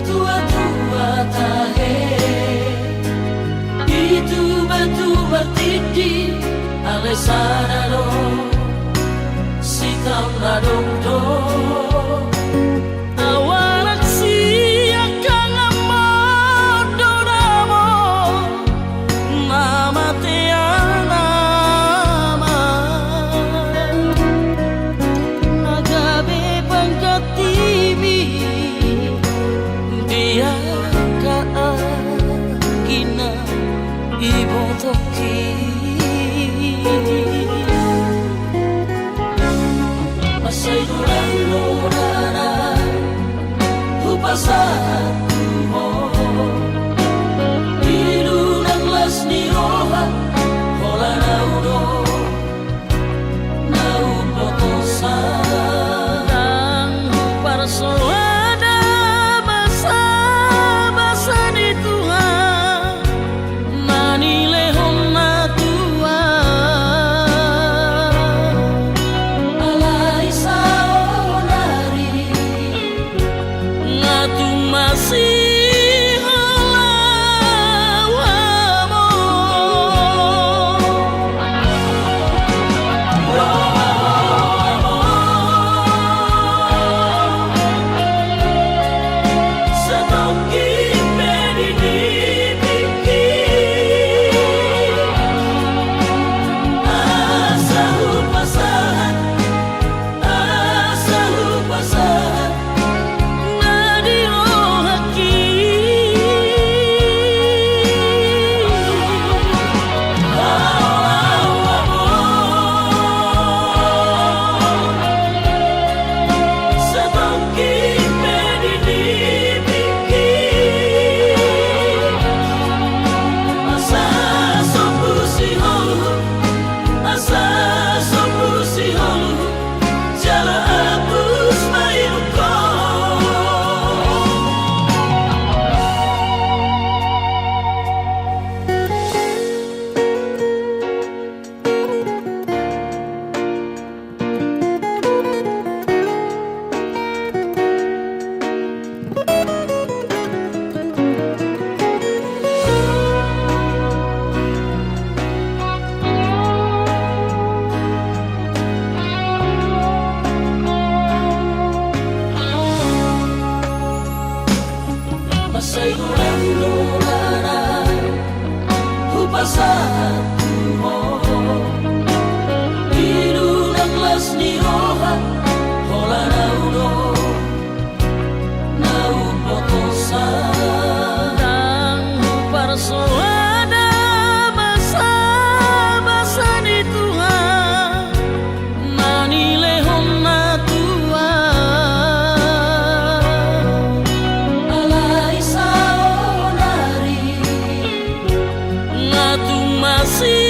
tua-tua tahe itu batu bertidi Alessandro si kau nadong do awarak si akang amado namo nama teana nama nagabe pangkatibi dia kaagina ibo toki masay dulang-lurana upasahan mo ilunang las ni roha hola na uno na upotosan ang parsolada basa-basa ni Tuhan manilehon na masih halawamu setoki pedini pikir asa upasahan masay dulang-lurana upasahan mo ilunang las ni roha hola na uno na upotosan ang parsolada basa-basa ni Tuhan manilehon na masih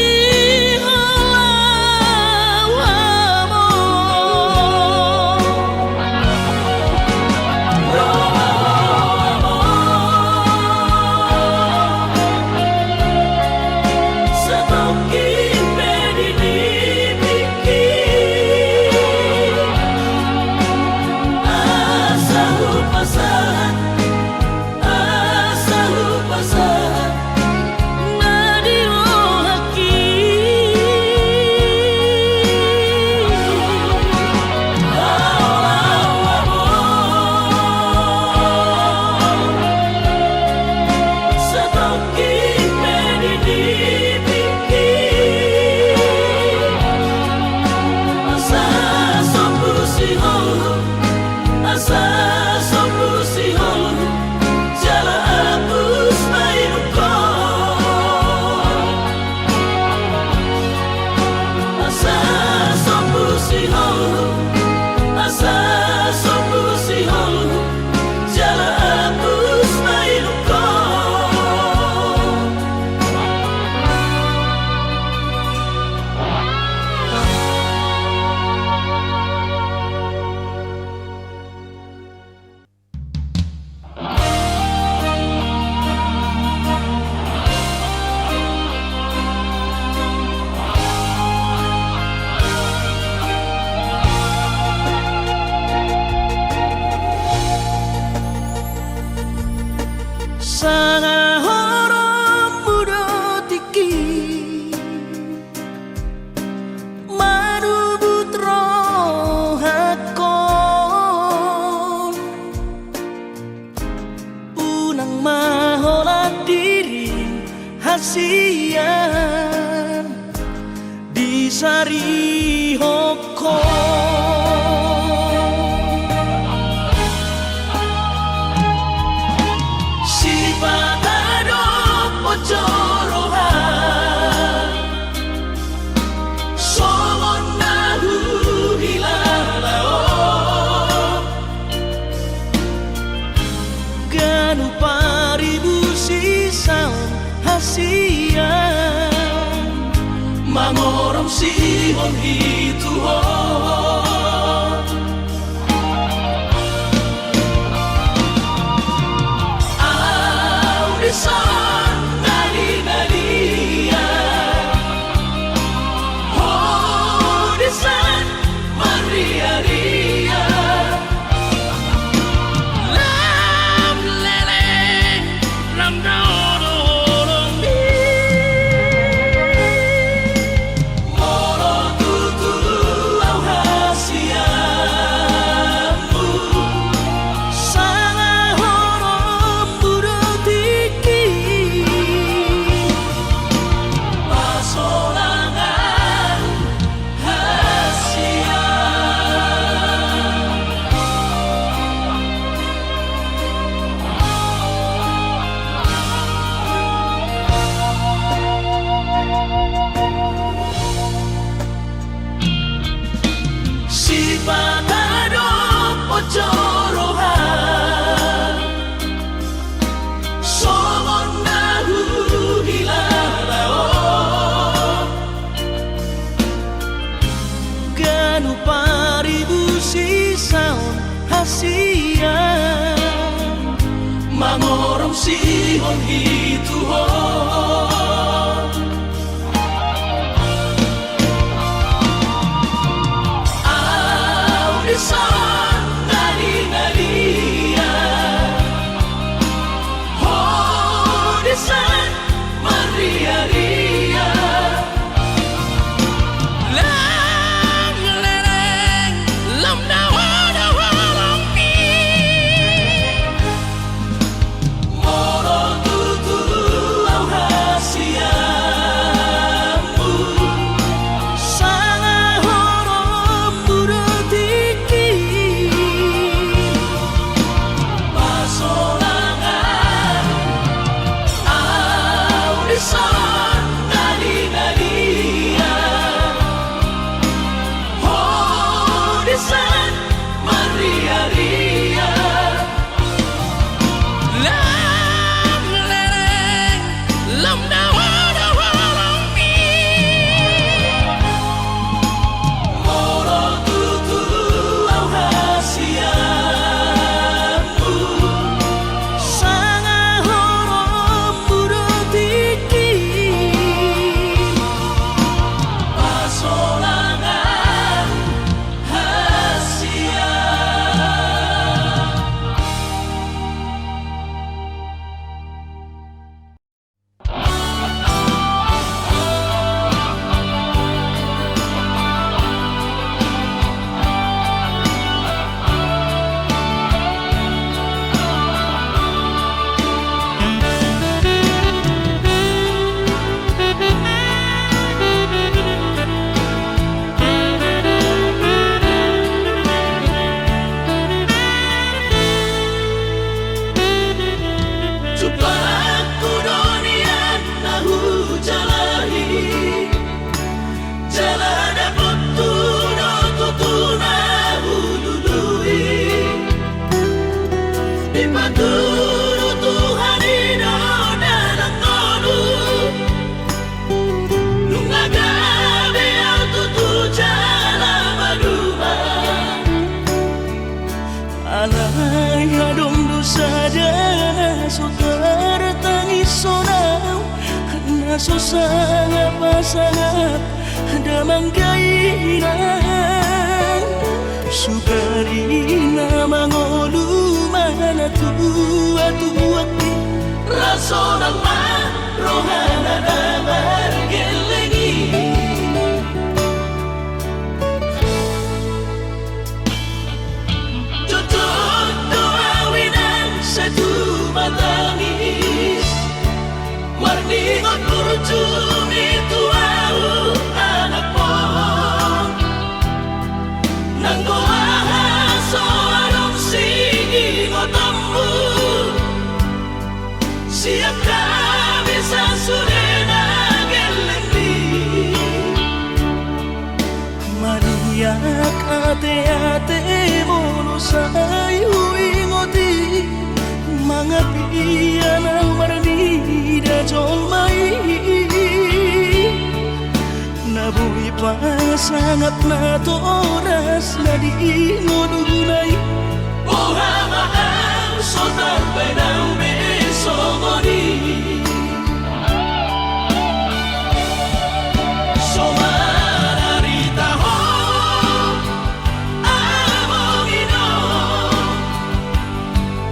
Sangahorom muda tiki manubutro hakon unang mahola diri hasian di sari hokon. Mangorong sihon itu ho Audisan nali-nalia Audisan maria-ria Lam leleng lam daorong di Mangorong sihon itu ho Audisan nali-nalia Audisan maria-ria Lang leleng lam daorong di Susah pasangan damang kainan Sugarina mangolu mana tua-tua raso ng marohana na margelengi Tutup doawinan sa tumatangis Marningot kurutumi tuau anak mo Nang kuahaso anong sigingot mo Siap kami sa surena gelengli Mariak ate-ate mo sa ingoti Mga piyan ang maranida jong may Nabuhi pa sangat na to oras na di ngununay Buhamaan sotar penang besomoni Somararita ho amongino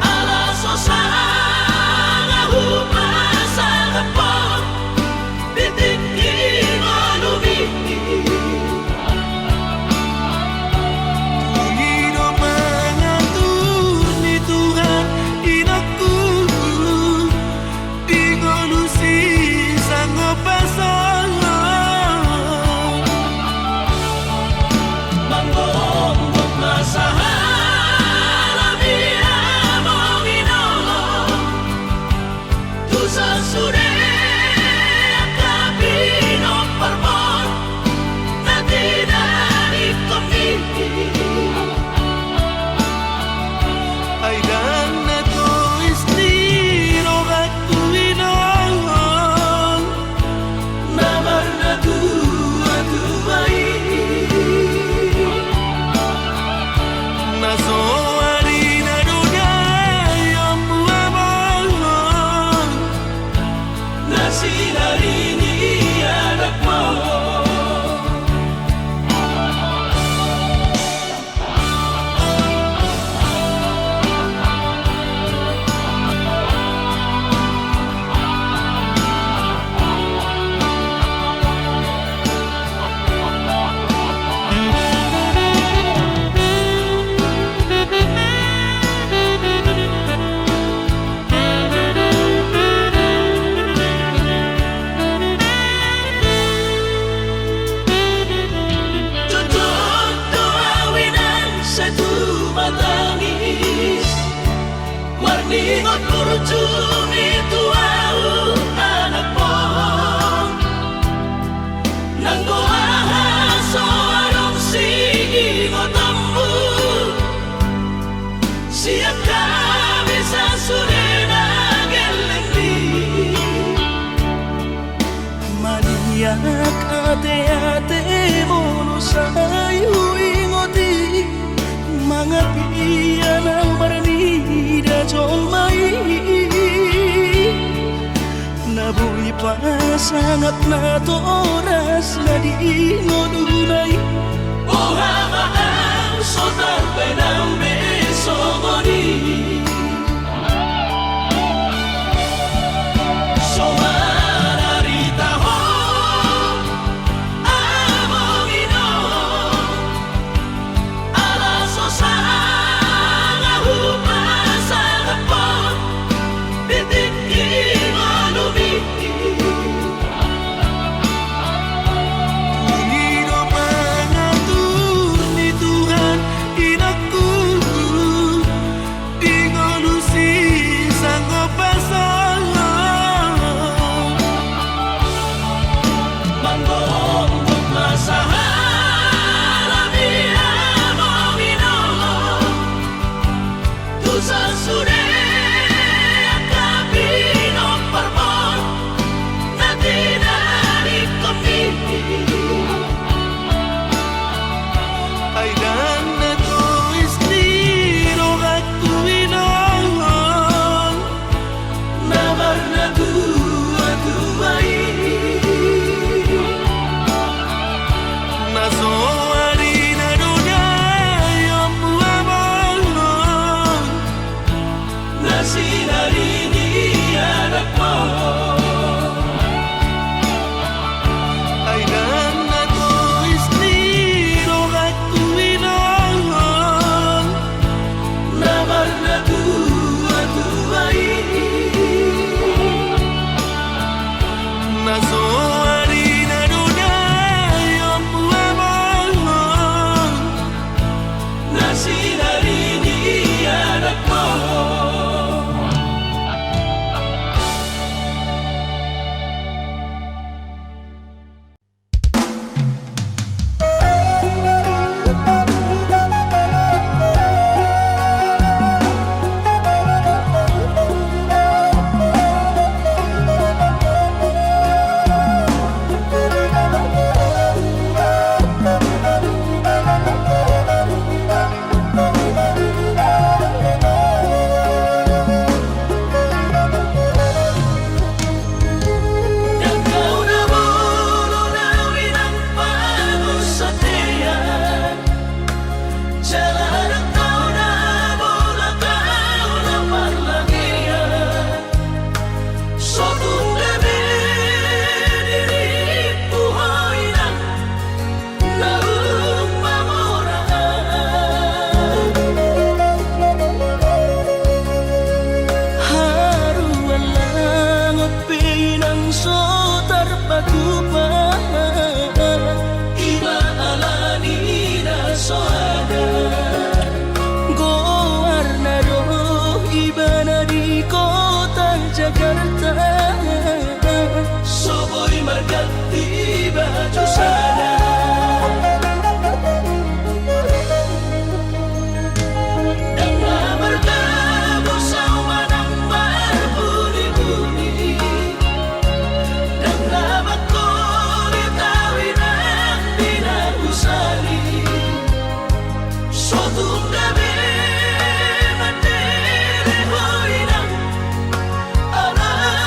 Alaso sana hupasang po Titikin olumi Panginoon mengatur ni Tuhan inakku Di kolusi sanggup pasang Manggong masahala biya mongino Tusa sure akapino parmon Na tinari kami Ay dan na to istiro at tuwinang Namar na tuwa-tuway Nasoari na dunay ang buwabang Na sinarini anak mo Tutup doawinan sa tumatangis Marningot kurutumi tuau anak mo Nang kuahaso anong sigingot mo Siap kami sa surena gelengli Maniak ate-ate mo sa ingoti Mga piyan ang maranida jong may Nabuhi pa sangat na to oras na di ngununay Buhamaan sotar penang besomoni Somararita ho amongino Alaso sana hupasang po Titikin olumi Panginoon mengatur ni Tuhan inakku Di kolusi sanggup pasang Manggong masahala biya mongino Tusa sure akapino parmon Na tinari kami Ay dan na to istiro at tuwinang Namar na tuwa-tuway Nasoari na dunay ang buwabang Na sinarini anak anak mo. Ay dan ako istiro at kuwilang Namar na tuwa-tuway Nasoari na dunay ang buwamang na sinarini anak mo. Ikaw na mulo nawin ang panos sa tiyan. Jalan ang tao na mula kau na marlangian. Sotong gabi diri buhay na naung mamurahan. Haruan lang at pinang sotar patupan. Iba alani na soada. Goar na do iba na di kota Jakarta. Soboy margati baju sana. Dengan bertemu sama nang berbuni-buni. Dengan makulit tawin ang dinahusali. Sotong gabi mandiri hoy ng anak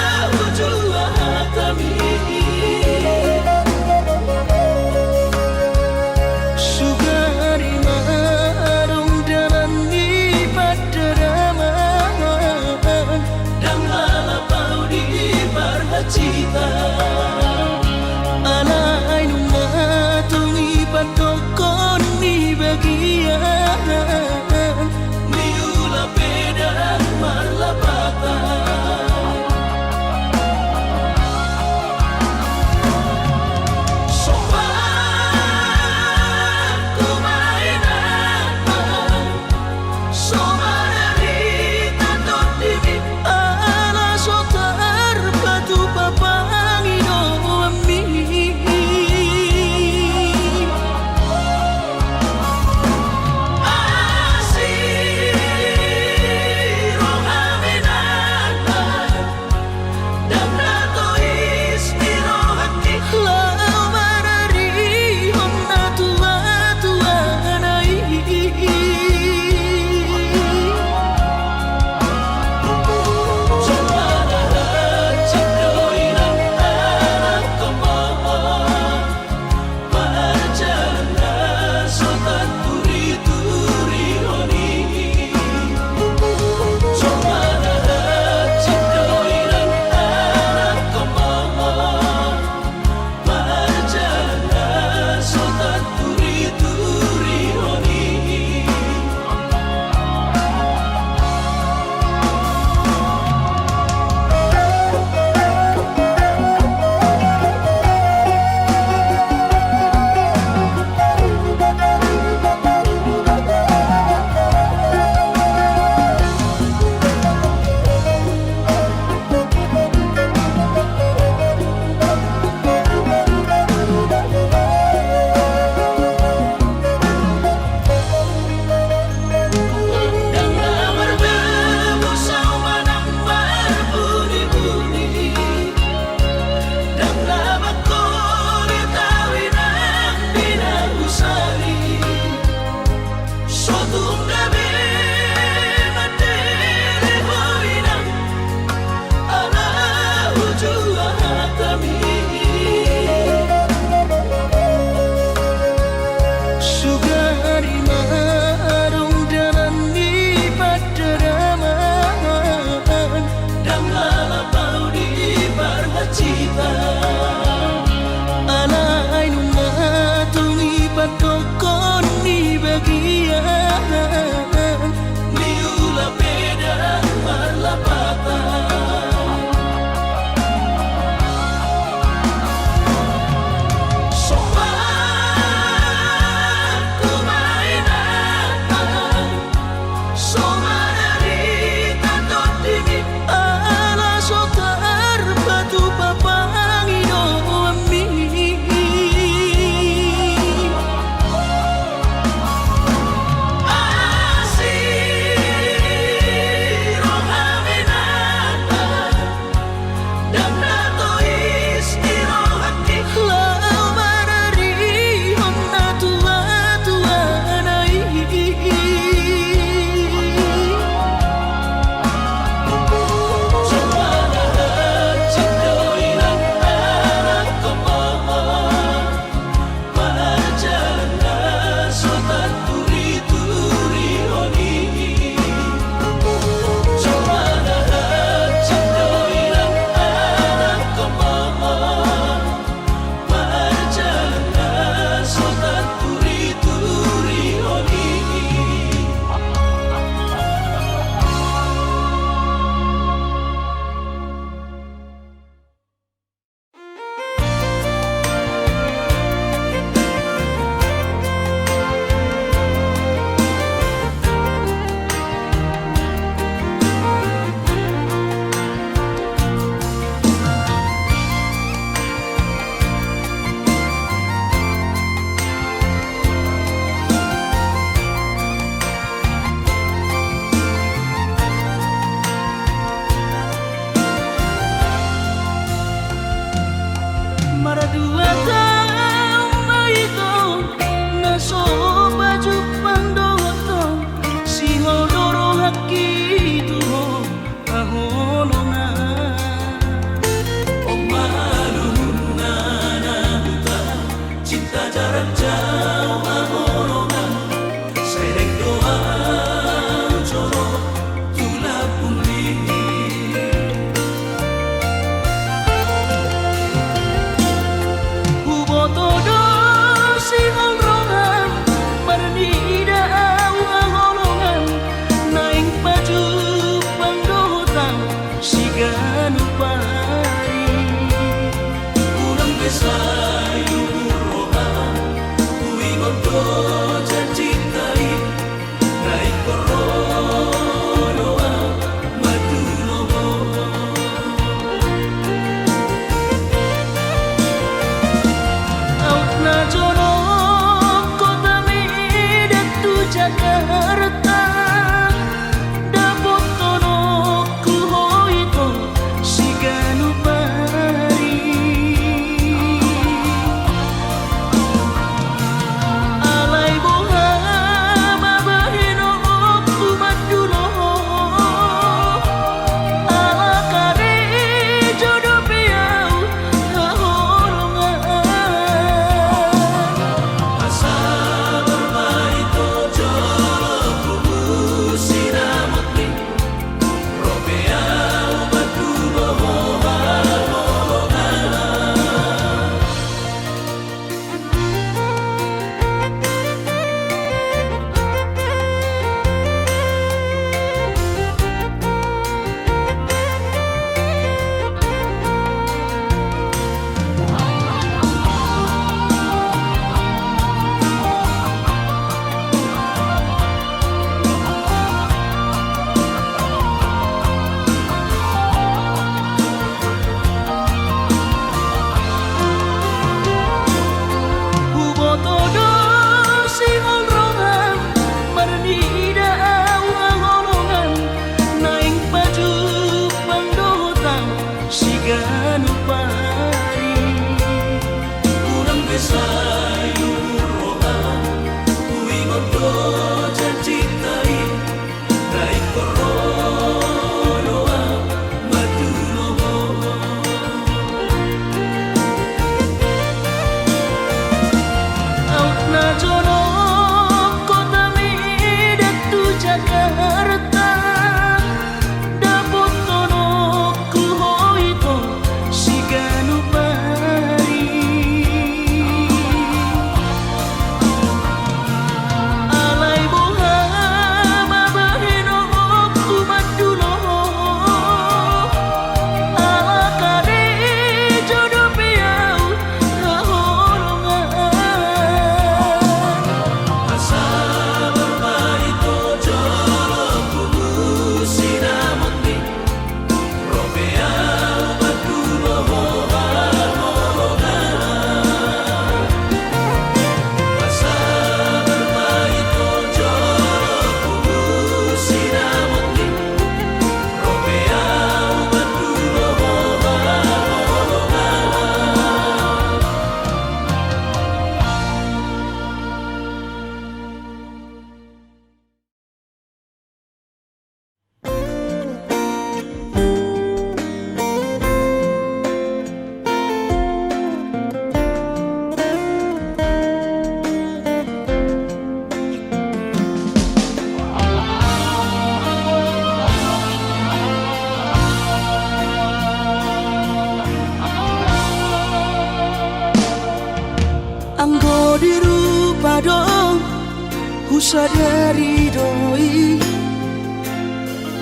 ku sadari doi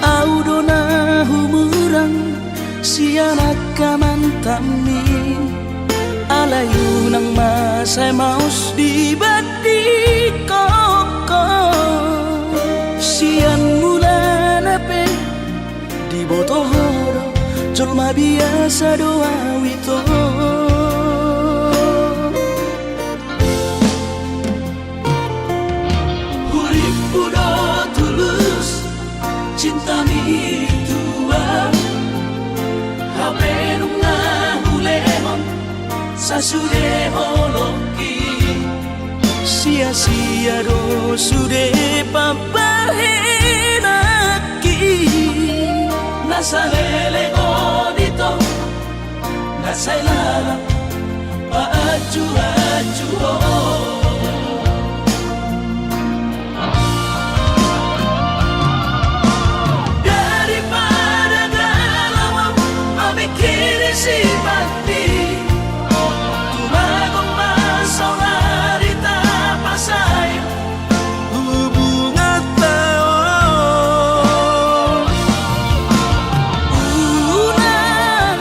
au dona humurang sianak kamantami alayu nang masay maus di badi koko sian mula nape di botohoro julma biasa doa wito hurip udah tulus cinta mi tua hapenung ngahulemon sasude holoki sia-sia do sude papahenaki nasalele odito nasailara paaju-aju daripada galau memikiri si mati tumagong masaulari tapasay hubungan taon unang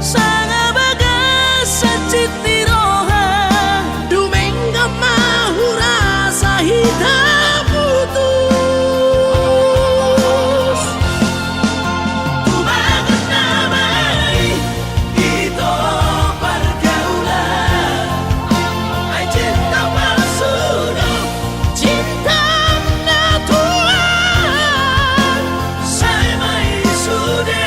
sanga bagas sa citniroha dumengga mahura sa hitam putus tumagat namay ito pergaulan ay cinta palsu cinta natural saya may sude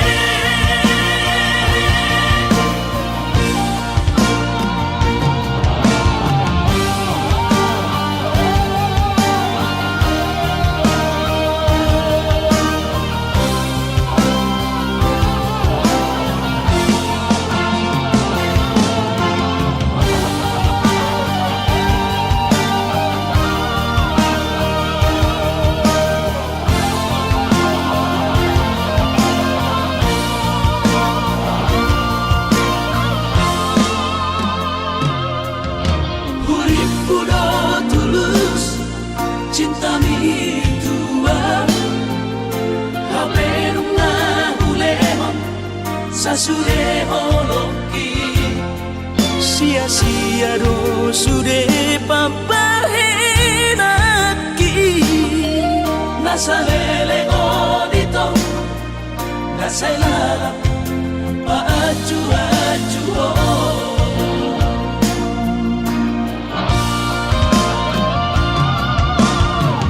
hurip udah tulus cinta mi tua hapenung ngahulemon sasude holoki sia-sia do sude papahenaki nasalele odito nasailara paaju-aju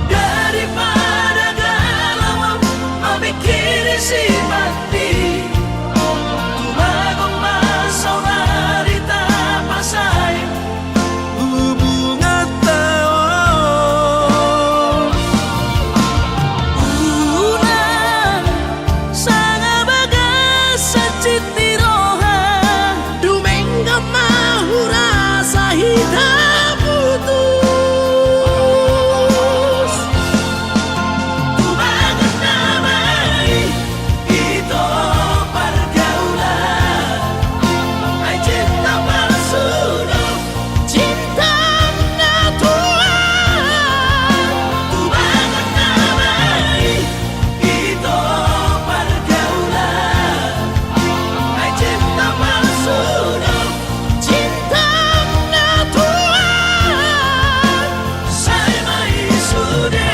daripada galau memikiri si mati tumagong masaulari tapasay hubungan taon unang sanga bagas sa citniroha dumengga mahura sa hitam putus tumagat namay ito pergaulan ay cinta palsu cinta natural tumagat namay ito pergaulan ay cinta palsu cinta natural saya may sude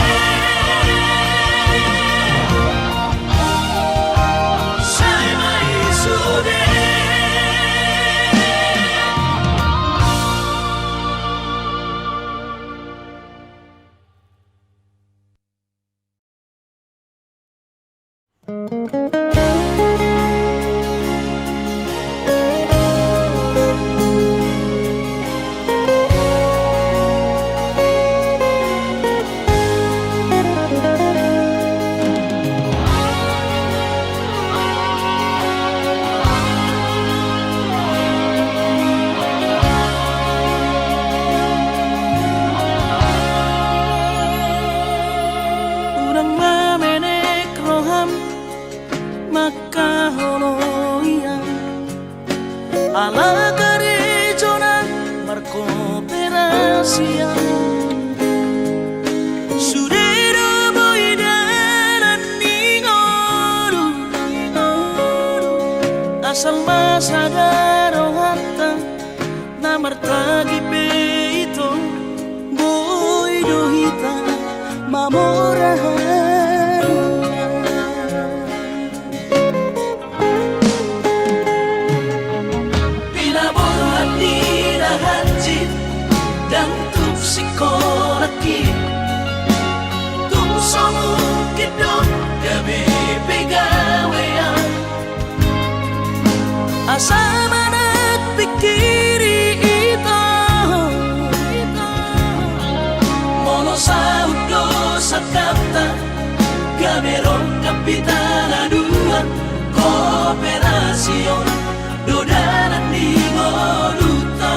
saya may sude urang mamenek roham makaholoian ala gerejonan markooperasian asal masadaro hatta na martagi peito boy dohita mamorahan pinaborhat ni nahanjit dan tupsikolaki tungsomu kidot gabi pegawean asama nagpikiri ito mono sa udo sa kapta gamerong kapitana duan kooperasyon dodanan di ngoluta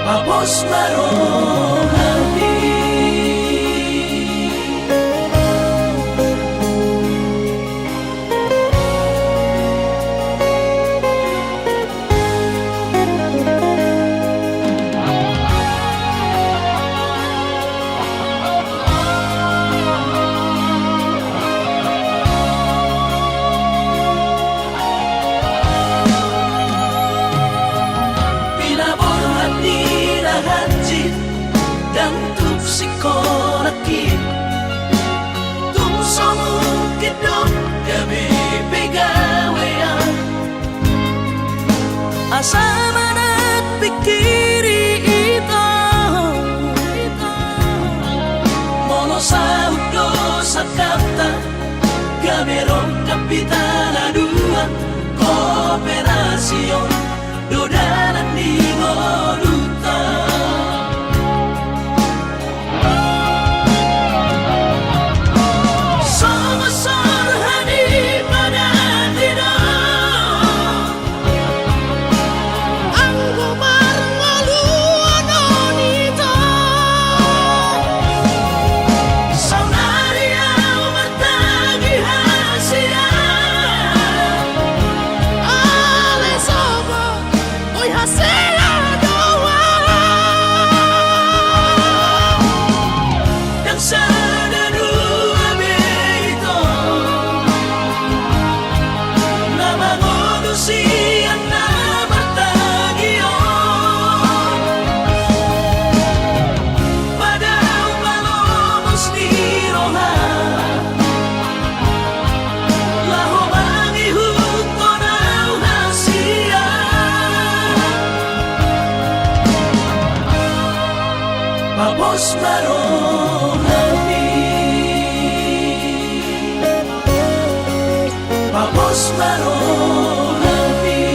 Papos marong hati dan tupsikolaki tungsomu kidot gabi pegawean asama nagpikiri ito mono sa udo sa kapta gamerong kapitana duan kooperasyon dodanan di ngoluta Papos marong hati Papos marong hati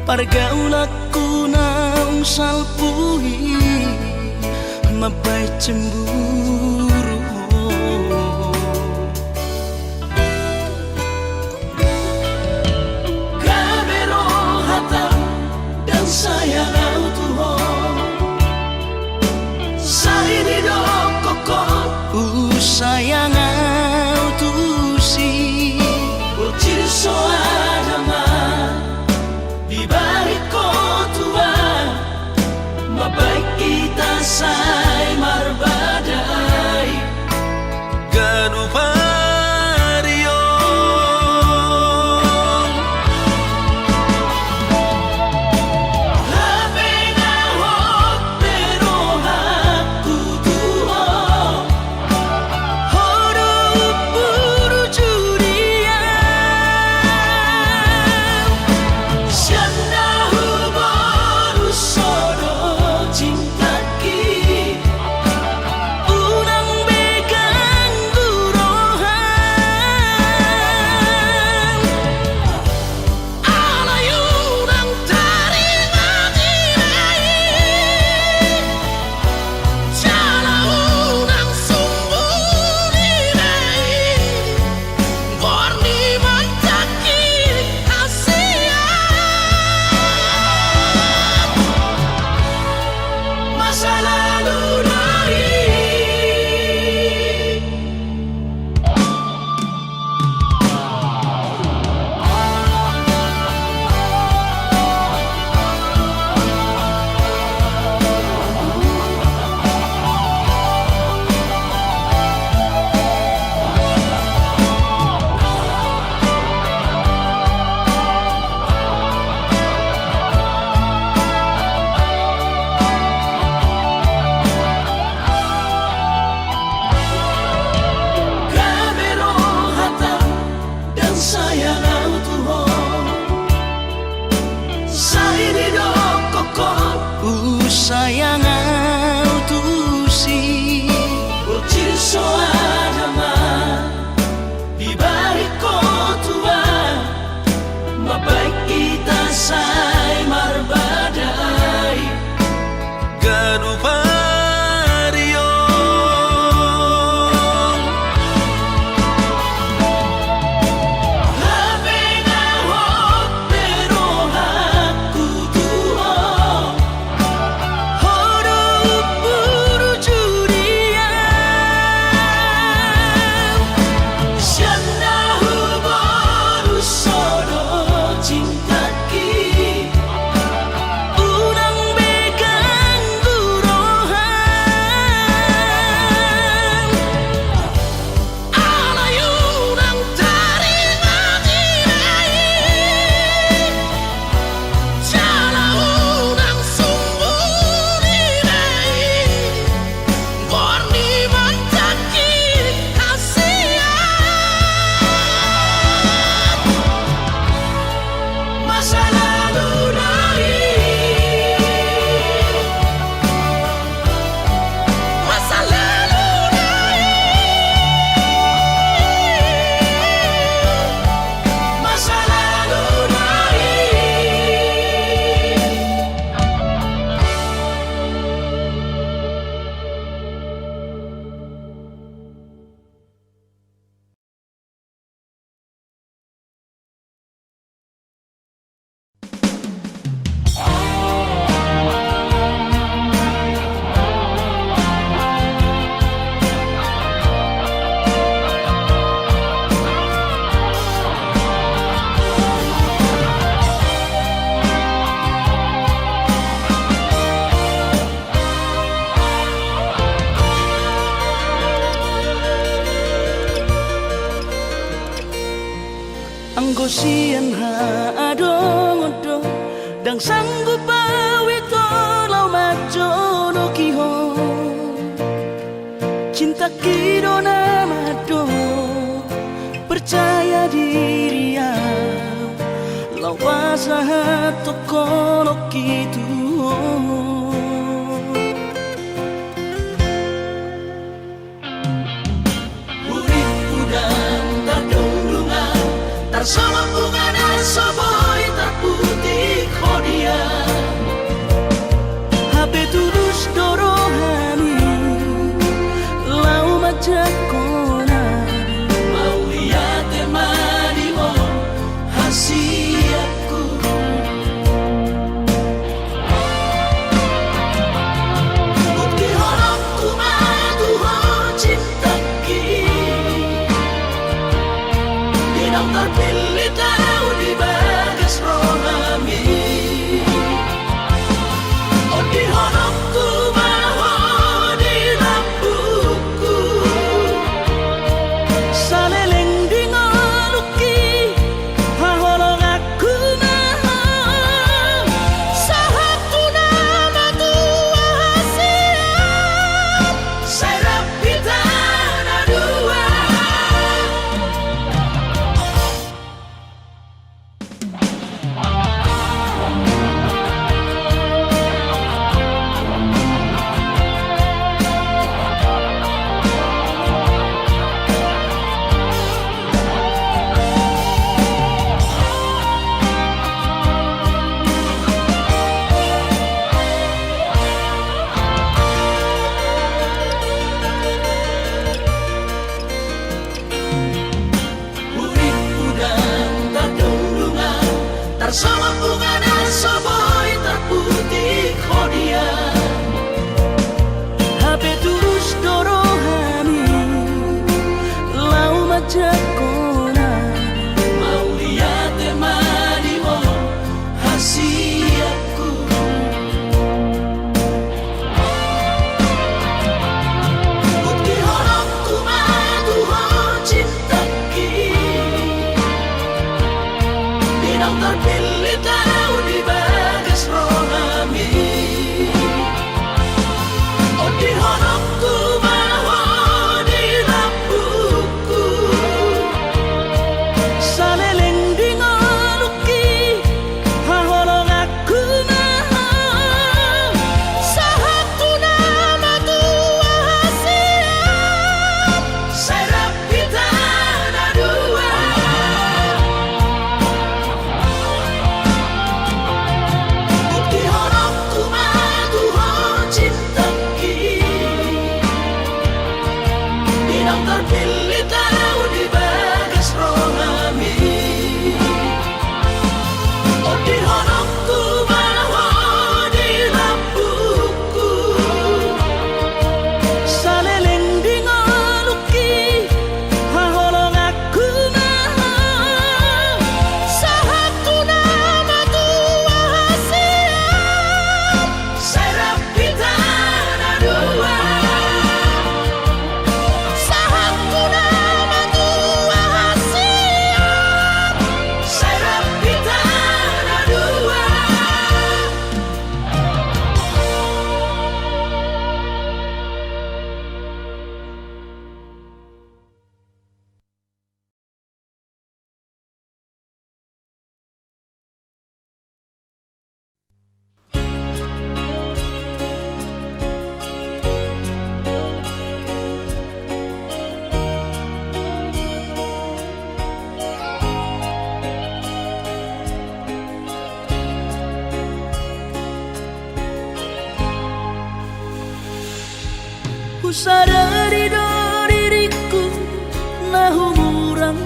Pergaulanku na salpui mabai cemburu. Kamero hata dan sayang Tuho Saini do koko Sayang tu si Ucir soadama Di balik kotua Mabaik kita say marbadai Ganupario Lapena hot pero haku tuho Horo puru curian Sianda huboru sodo cintaki Unang begang gurohan Alayunang taringan inai Jalaunang sumbun inai Gorni mantaki hasiat Masa lalu dari Kamero hata dan sayang Tuho Saini do koko Sayang tu si Ucir soadama Di balik kotua Mabaik kita say marbadai Ganupario Lapena hot pero haku tuho Horo puru curian Sianda huboru sodo cintaki Unang begang gurohan Alayunang taringan inai Jalaunang sumbun inai Gorni mantaki hasiat Masa lalu dari Masa lalu dari Masa lalu dari Anggo sian ha adong odo Dang sanggup awito lau majo no kiho Cinta kido namado Percaya diri ya Lau pasahat toko no kitu Urip udang terdundungan Tarsama bunga dan soboy terputih kodian sadari do diriku na humurang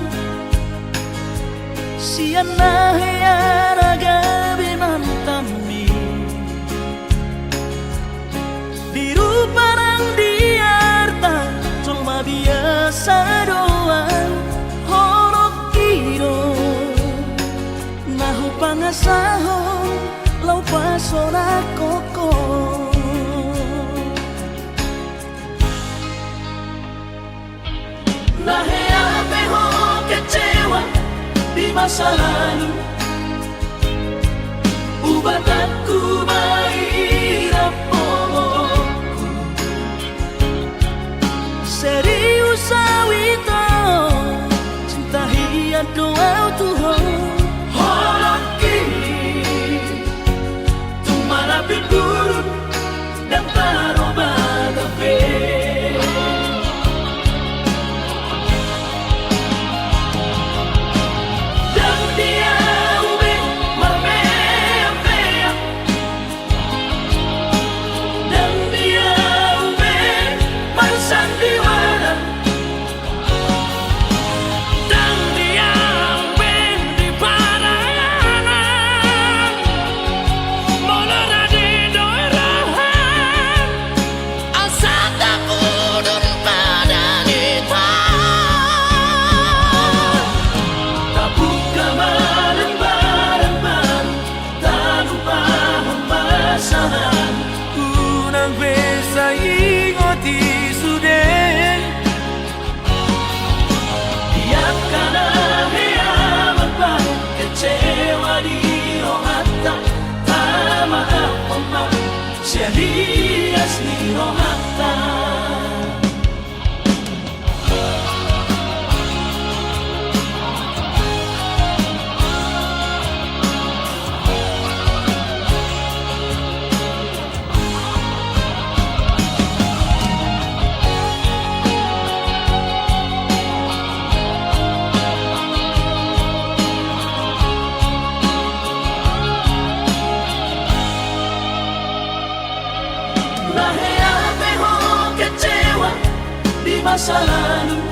sian na heyara gabi nantami diru parang diarta cuma biasa doang horok kiro nahu pangasahon lau pasora koko Nahea ho kecewa di masa lalu Ubat aku mahirap pomoku serius awito cinta hiat doa Tuhan Holok kini Tumara buruk dan taroba kafe unang besa ingoti sudah Tiap kana heaman pa kecewa di rohata Tama apa sia hias di rohata Masa lalu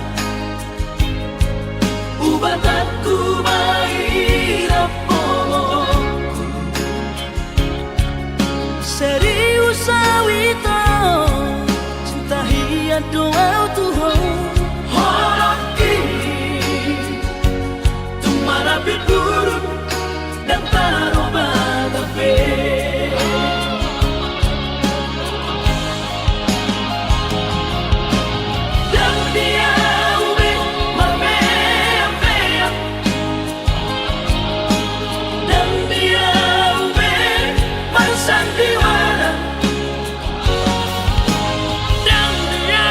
Ubat aku mahirap pomoku serius awito cinta hiat doa Tuhan Holok kini Tumara buruk dan taroba kafe sandiwara dan dia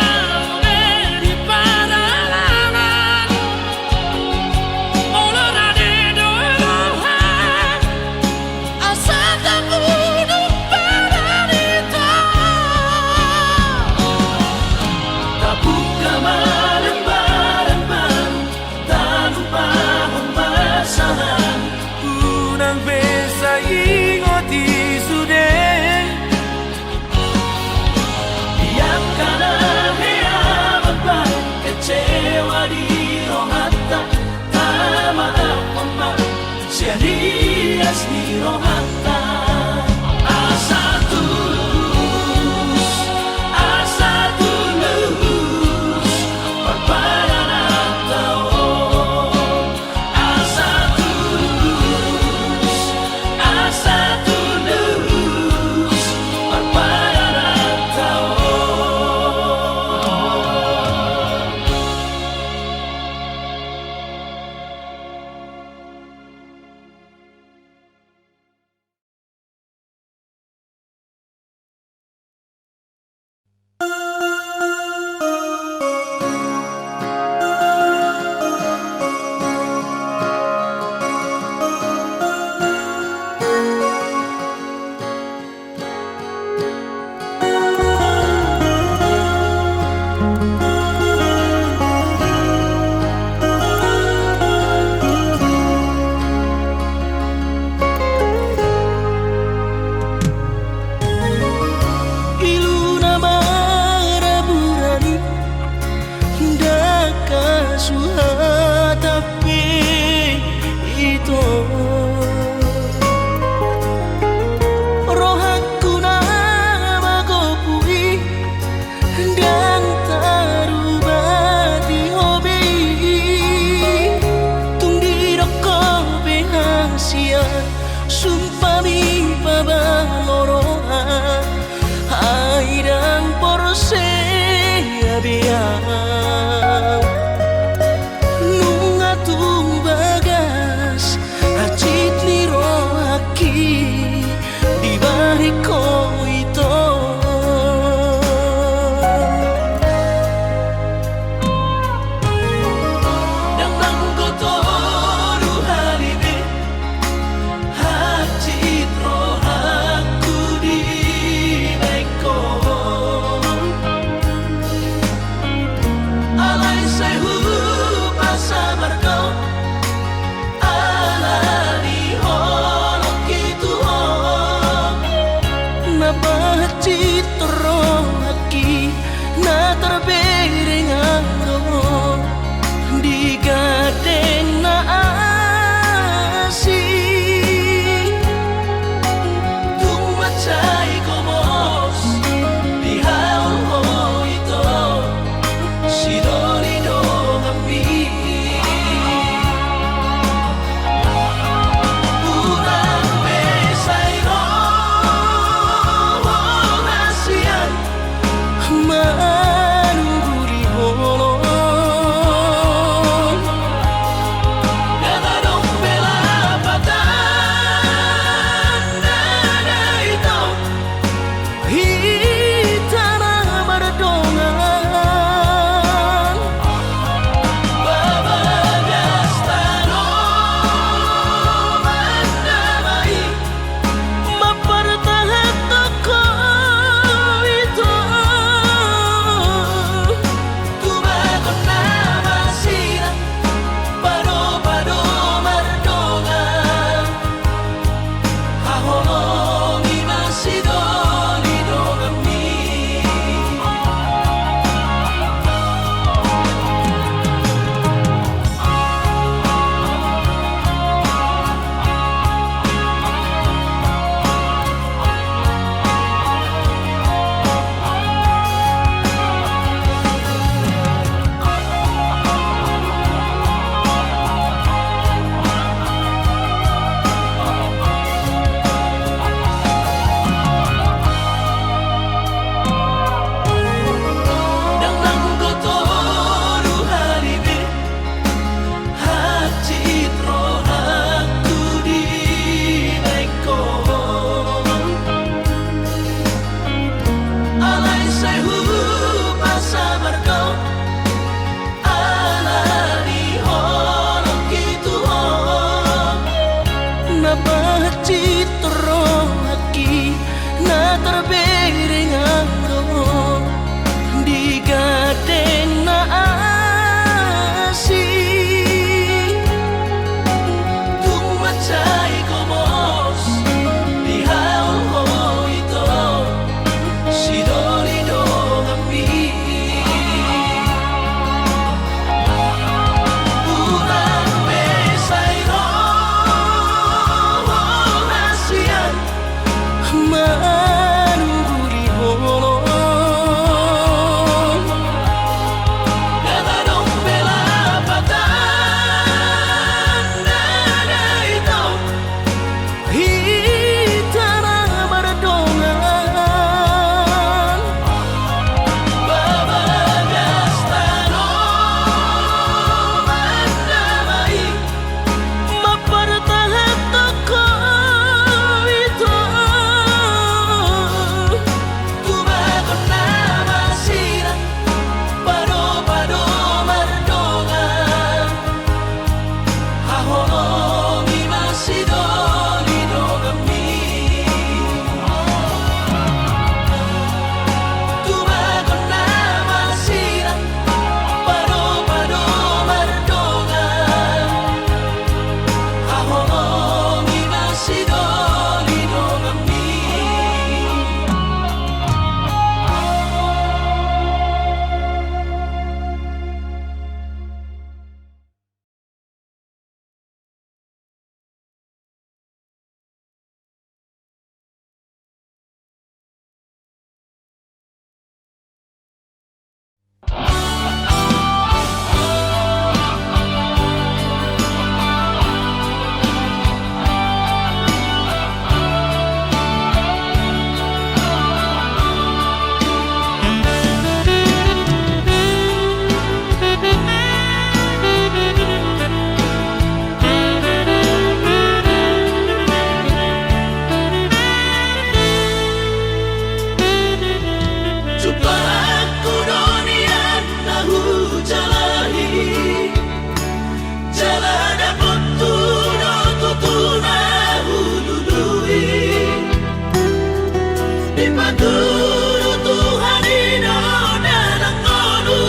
ipaturo Tuhan ino dalang kono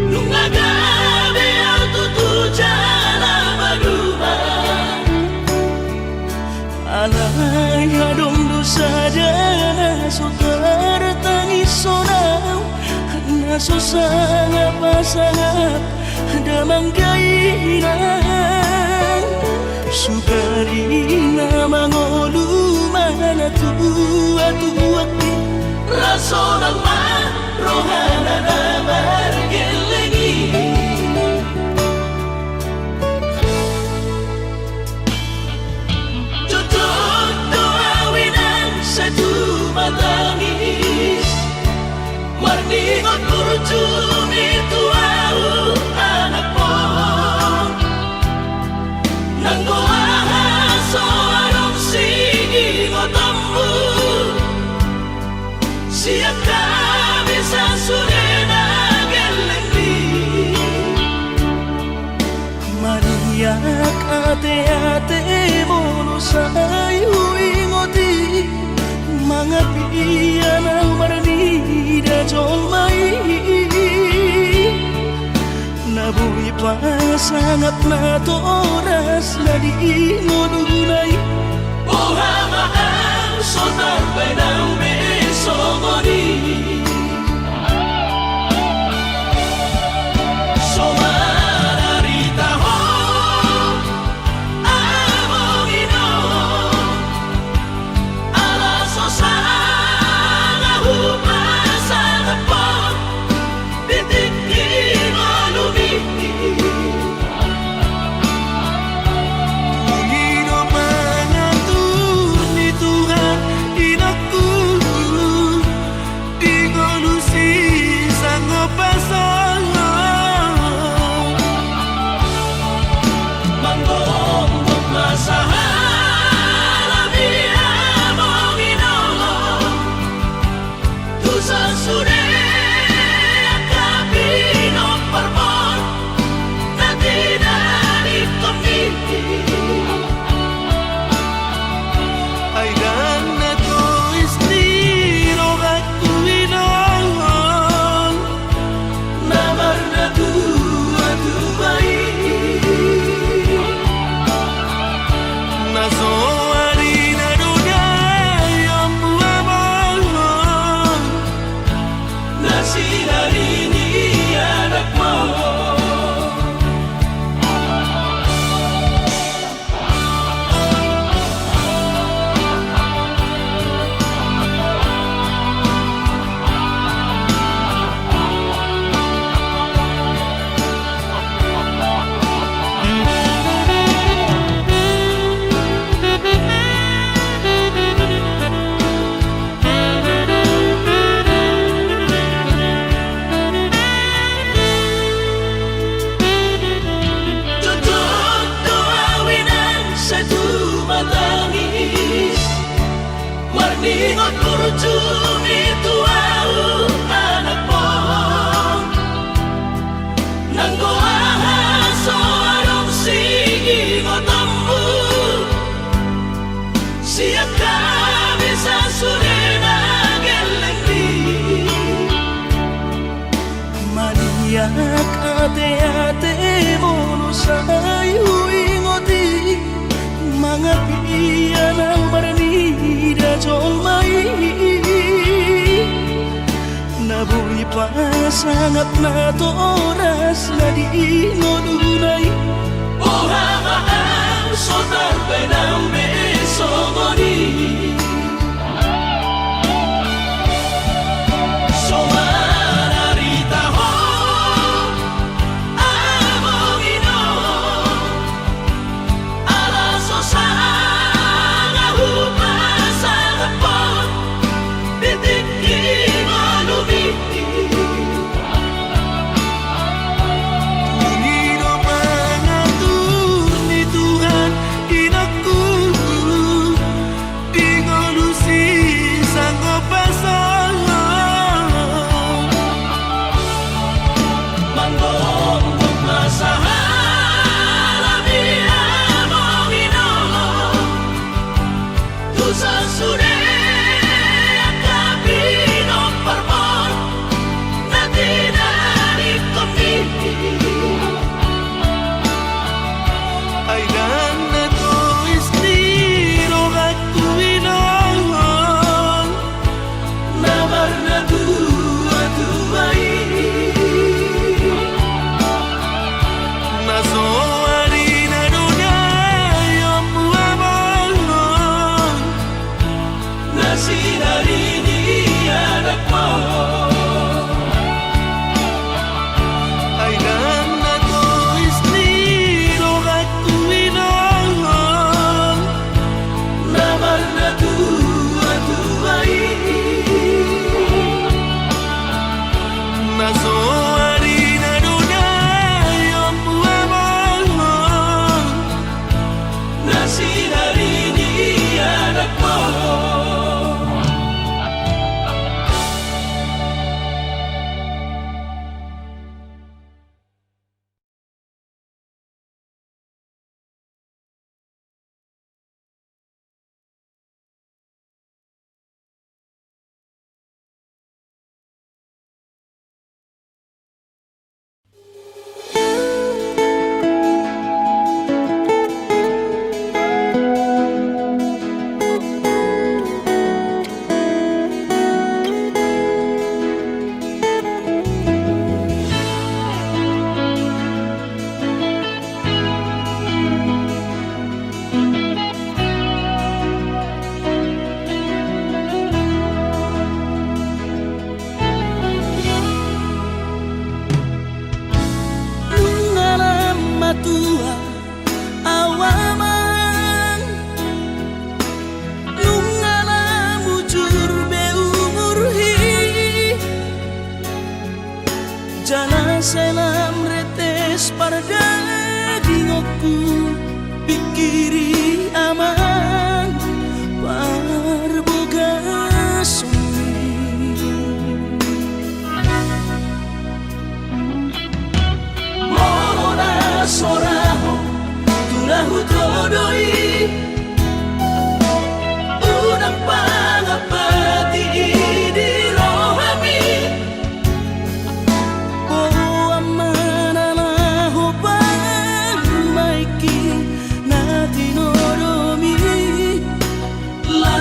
nung agabi ang tutuja na maguma Alay hadong dosa dana sotar tangis sonaw nasusanga pasangap damang gainang sugari na mangoluman na tuwa-tuwak raso ng marohana na margelengi Tutok doawinan sa tumatangis Marningot kurjumi tuau anak mo Nanggoaha so anong sige ngotammu Siya kami sa surena gelengdi Mariak ate-ate mono sayu ingoti Mga piyan ang maranida jolmai Nabuhi pa sangat na to oras na di ngununay Ohama ang sotarbay ng besomoni Somararita ho among ino Alaso sa nahupasan na po Titikin o lumiti Pangino mangatun ni Tuhan inaku Di ngolusi sanggup pasang Manggong masahala among ino Tusa sude akapino parmon Na tinanip komiti Ay dan na to istiro aku inon Namar na dua-duai Naso harina dunay ang buwabang Nasinari ni anak mo Tutok doawinan sa tumatangis Marningot kurjumi tuau anak mo Nanggoaha so anong sige ngotammu Siya kami sa surena gelengdi Mariak ate-ate mono sayu ingoti Mga piyan ang maranida jolmai Nabuhi pa sangat na to oras na di ngununay Ohama ang sotarbay ng besomoni Somararita ho among ino Alaso sa nahupasan na po Titikin o lumiti Pangino mangatun ni Tuhan inaku Di ngolusi sanggup pasang Manggong masahala among ino Tusa sude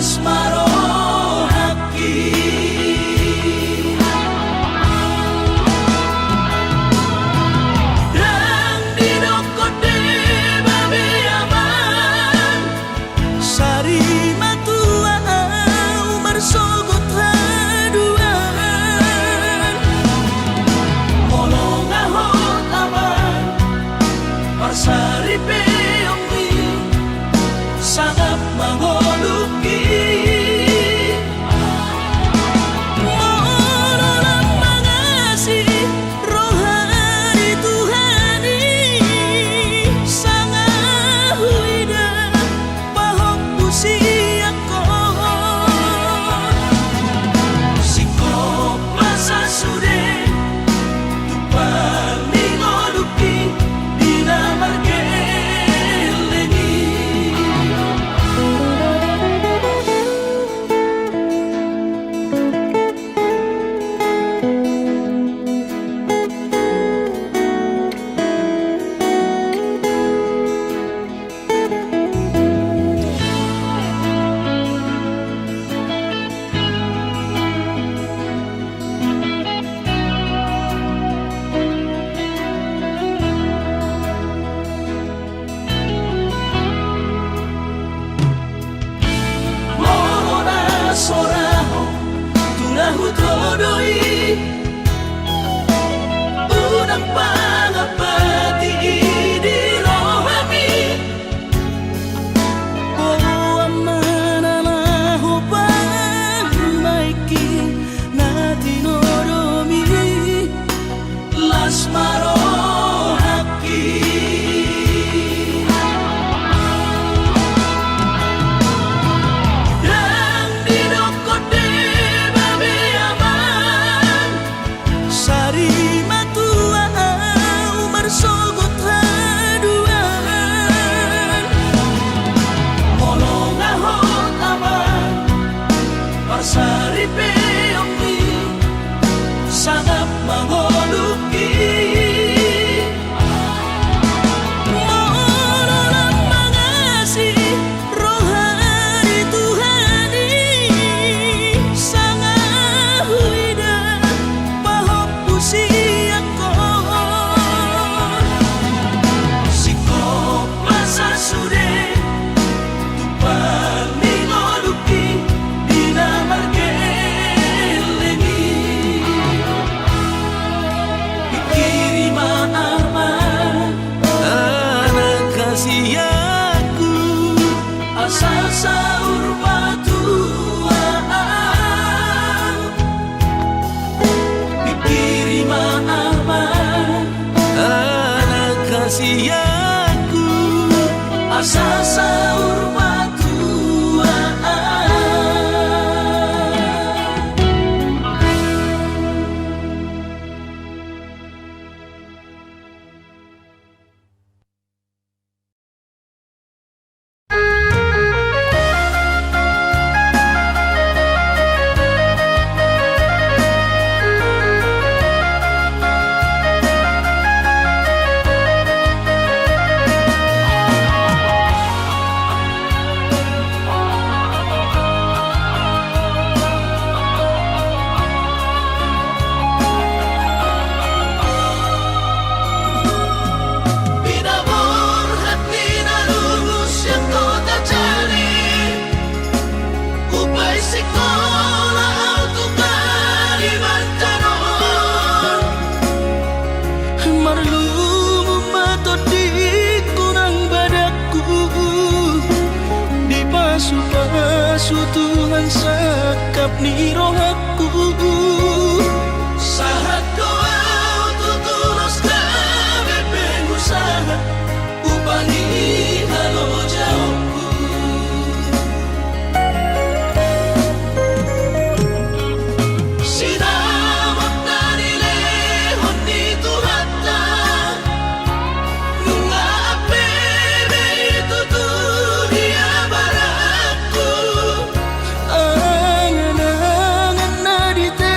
lasmaro haki dan didokode babe aman sari matua umar sogot haduan molong ahot aman parsari peongi sangat mangoluki mohon mengasih rohani Tuhani sangat huida pahok pusiako sikop masa sude tupan mingoluki dina margeleni Morona soraho tunahu todoi unang pangapati di rohami mananaho pangmaiki natinoromi lasmaro haki dan didokode babe aman sari matua umar sogot haduan molong ahot aman parsari peongi sangat mangoluki mohon mengasih rohani Tuhani sangat huida pahok pusiako sikop masa sude tupan mingoluki dina margeleni pikirima aman anak kasih aku asal saur patuaan pikirima aman anak kasih aku asal saur patuaan Binabur hati nalubos yang kota jali upay sekolah auto kalimantanon marlum matodi kurang badaku di pasu-pasu Tuhan sakap ni rohaku sahat doa tutulos kami pengusaha upani halo jauhku sinamat dari lehon ni Tuhata nunga apebe itu dunia baraku angan-angan na di te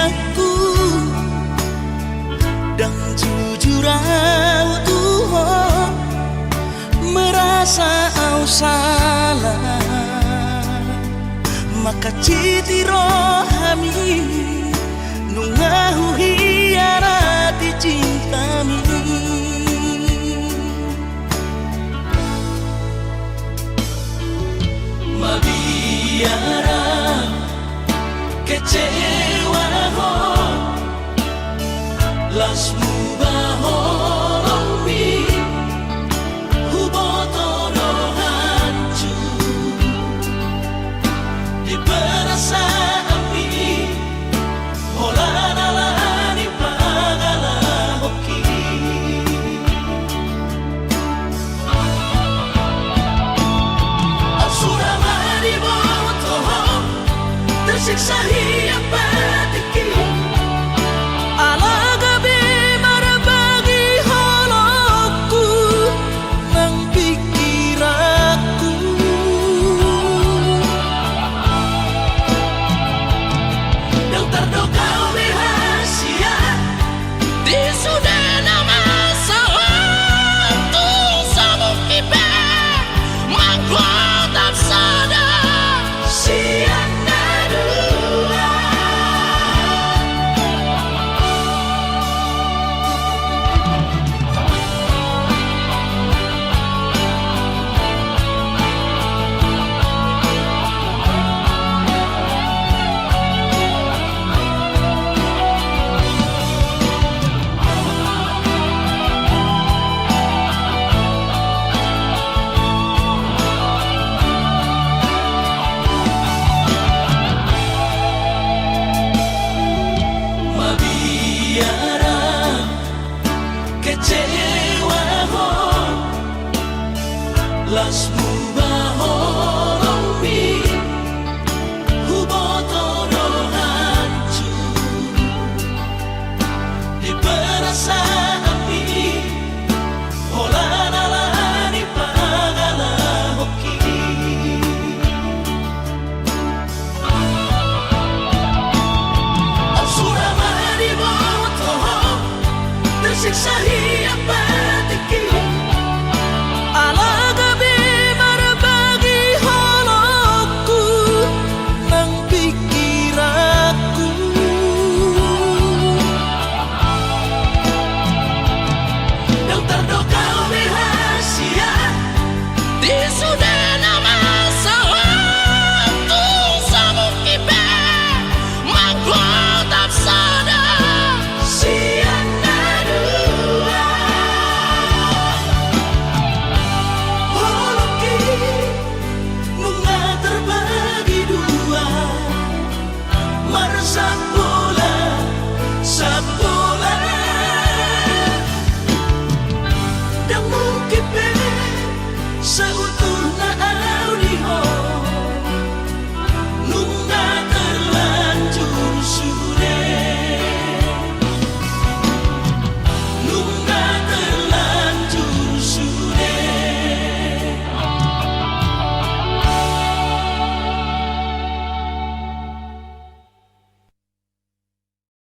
aku dan jujur Tuhan merasa au salah maka citi rohami nungahu hianati cintami mabiara kecewa ho lasmu baholomi hubotoro hancur di perasaan ini holanalani pagala hoki absurama di botoho tersiksa hidup batiki kecewa ho lasmu